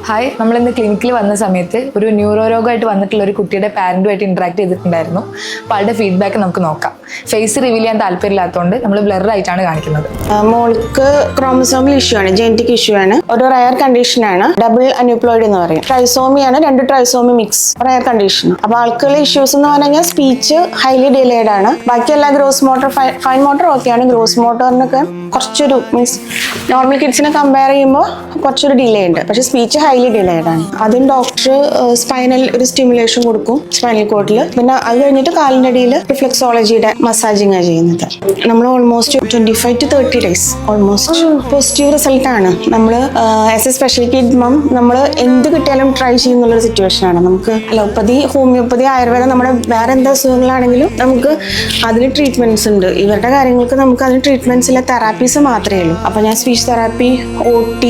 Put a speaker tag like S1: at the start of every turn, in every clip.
S1: Hi, നമ്മളിന്ന് ക്ലിനിക്കിൽ വന്ന സമയത്ത് ഒരു ന്യൂറോരോഗമായിട്ട് വന്നിട്ടുള്ള ഒരു കുട്ടിയുടെ പാരന്റുമായിട്ട് ഇന്ററാക്ട് ചെയ്തിട്ടുണ്ടായിരുന്നു. അപ്പോൾ ആളുടെ ഫീഡ്ബാക്ക് നമുക്ക് നോക്കാം. ഫേസ് റിവീൽ ചെയ്യാൻ താല്പര്യമില്ലാത്തതുകൊണ്ട് നമ്മൾ ബ്ലർ ആയിട്ടാണ് കാണിക്കുന്നത്.
S2: മോൾക്ക് ക്രോമസോമൽ ഇഷ്യൂ ആണ്, ജെനറ്റിക് ഇഷ്യൂ ആണ്, ഒരു റയർ കണ്ടീഷൻ ആണ്, ഡബിൾ അന്യൂപ്ലോയിഡ് എന്ന് പറയും. ട്രൈസോമിയാണ്, 2 ട്രൈസോമി മിക്സ്, റയർ കണ്ടീഷൻ. അപ്പോൾ ആൾക്കുള്ള ഇഷ്യൂസ് എന്ന് പറഞ്ഞാൽ സ്പീച്ച് ഹൈലി ഡിലേഡ് ആണ്. ബാക്കിയെല്ലാം ഗ്രോസ് മോട്ടർ, ഫൈൻ മോട്ടർ ഓക്കെയാണ്. ഗ്രോസ് മോട്ടറിനൊക്കെ കുറച്ചൊരു മീൻസ് നോർമൽ കിഡ്സിനെ കമ്പയർ ചെയ്യുമ്പോൾ കുറച്ചൊരു ഡിലേ ഉണ്ട്. പക്ഷേ സ്പീച്ച് ഹൈലി ഡിലേഡ് ആണ്. ആദ്യം ഡോക്ടർ സ്പൈനൽ ഒരു സ്റ്റിമുലേഷൻ കൊടുക്കും സ്പൈനൽ കോഡിൽ. പിന്നെ അത് കഴിഞ്ഞിട്ട് കാലിൻ്റെ അടിയിൽ റിഫ്ലെക്സോളജിയുടെ മസാജിങ് ആണ് ചെയ്യുന്നത്. നമ്മൾ almost 25 to 30 days almost positive result ആണ്. നമ്മൾ ആസ് എ സ്പെഷ്യൽ കിഡ് മം നമ്മൾ എന്ത് കിട്ടിയാലും ട്രൈ ചെയ്യുന്നുള്ളൊരു സിറ്റുവേഷൻ ആണ്. നമുക്ക് അലോപ്പതി, ഹോമിയോപ്പതി, ആയുർവേദം, നമ്മുടെ വേറെ എന്ത് അസുഖങ്ങളാണെങ്കിലും നമുക്ക് അതിന് ട്രീറ്റ്മെന്റ്സ് ഉണ്ട്. ഇവരുടെ കാര്യങ്ങൾക്ക് നമുക്ക് അതിന് ട്രീറ്റ്മെന്റ്സ് ഇല്ല, തെറാപ്പീസ് മാത്രമേ ഉള്ളൂ. അപ്പോൾ ഞാൻ സ്പീച്ച് തെറാപ്പി, OT,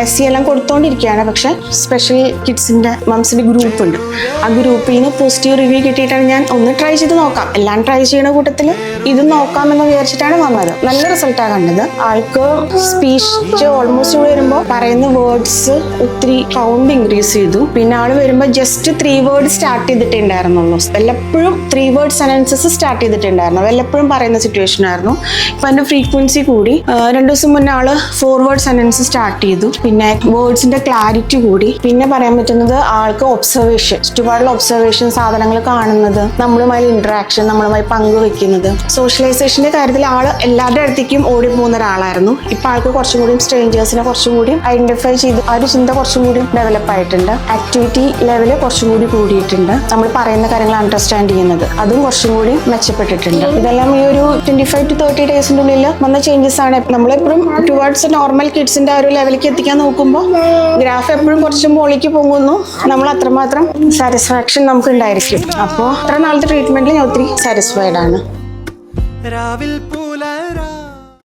S2: SC എല്ലാം കൊടുത്തോണ്ടിരിക്കുകയാണ്. പക്ഷെ സ്പെഷ്യൽ കിഡ്സിന്റെ മംസിന്റെ ഗ്രൂപ്പ് ഉണ്ട്. ആ ഗ്രൂപ്പിൽ നിന്ന് പോസിറ്റീവ് റിവ്യൂ കിട്ടിയിട്ടാണ് ഞാൻ ഒന്ന് ട്രൈ ചെയ്ത് നോക്കാം, എല്ലാം ട്രൈ ചെയ്യുന്ന കൂട്ടത്തിൽ ഇത് നോക്കാമെന്ന് വിചാരിച്ചിട്ടാണ് വന്നത്. നല്ല റിസൾട്ടാണ് കണ്ടത്. ആൾക്ക് സ്പീച്ച് ഓൾമോസ്റ്റ് വരുമ്പോൾ പറയുന്ന വേർഡ്സ് ഒത്തിരി കൗണ്ട് ഇൻക്രീസ് ചെയ്തു. പിന്നെ ആള് വരുമ്പോൾ ജസ്റ്റ് 3 വേർഡ് സ്റ്റാർട്ട് ചെയ്തിട്ടുണ്ടായിരുന്നുള്ളൂ. വല്ലപ്പോഴും 3 വേർഡ് സെന്റൻസസ് സ്റ്റാർട്ട് ചെയ്തിട്ടുണ്ടായിരുന്നു. വല്ലപ്പോഴും പറയുന്ന സിറ്റുവേഷൻ ആയിരുന്നു. ഇപ്പൊ അതിന്റെ ഫ്രീക്വൻസി കൂടി. 2 ദിവസം മുന്നേ ആള് 4 വേർഡ് സെന്റൻസ് സ്റ്റാർട്ട് ചെയ്തു. പിന്നെ വേർഡ്സിന്റെ ക്ലാരിറ്റി കൂടി. പിന്നെ പറയാൻ പറ്റുന്നത് ആൾക്ക് ഒബ്സർവേഷൻ, ചുറ്റുപാടുള്ള ഒബ്സർവേഷൻ, സാധനങ്ങൾ കാണുന്നത്, നമ്മളുമായി ഇന്ററാക്ഷൻ, നമ്മളുമായി പങ്കുവെക്കുന്നത്, സോഷ്യലൈസേഷന്റെ കാര്യത്തിൽ ആള് എല്ലാവരുടെ അടുത്തേക്കും ഓടി പോകുന്ന ഒരാളായിരുന്നു. ഇപ്പൊ ആൾക്ക് കുറച്ചും കൂടി സ്ട്രേഞ്ചേഴ്സിനെ കുറച്ചും കൂടി ഐഡന്റിഫൈ ചെയ്ത് ആ ഒരു ചിന്ത കുറച്ചും കൂടി ഡെവലപ്പ് ആയിട്ടുണ്ട്. ആക്ടിവിറ്റി ലെവല് കുറച്ചും കൂടി കൂടിയിട്ടുണ്ട്. നമ്മൾ പറയുന്ന കാര്യങ്ങൾ അണ്ടർസ്റ്റാൻഡ് ചെയ്യുന്നത് അതും കുറച്ചും കൂടി മെച്ചപ്പെട്ടിട്ടുണ്ട്. ഇതെല്ലാം ഈ ഒരു 25 to 30 ഡേയ്സിന്റെ ഉള്ളിൽ വന്ന ചേഞ്ചസ് ആണ്. നമ്മളെപ്പോഴും ടുവേർഡ്സ് നോർമൽ കിഡ്സിന്റെ ആ ഒരു ലെവലിലേക്ക് എത്തിക്കാൻ നോക്കുമ്പോൾ ഗ്രാഫ് എപ്പോഴും കുറച്ച് മുകളിലേക്ക് പോകുന്നു. നമ്മൾ അത്രമാത്രം സാറ്റിസ്ഫാക്ഷൻ നമുക്ക് ഉണ്ടായിരിക്കും. അപ്പോൾ അത്ര നാളത്തെ ട്രീറ്റ്മെന്റിൽ ഞാൻ ഒത്തിരി സാറ്റിസ്ഫൈഡ് ആണ്.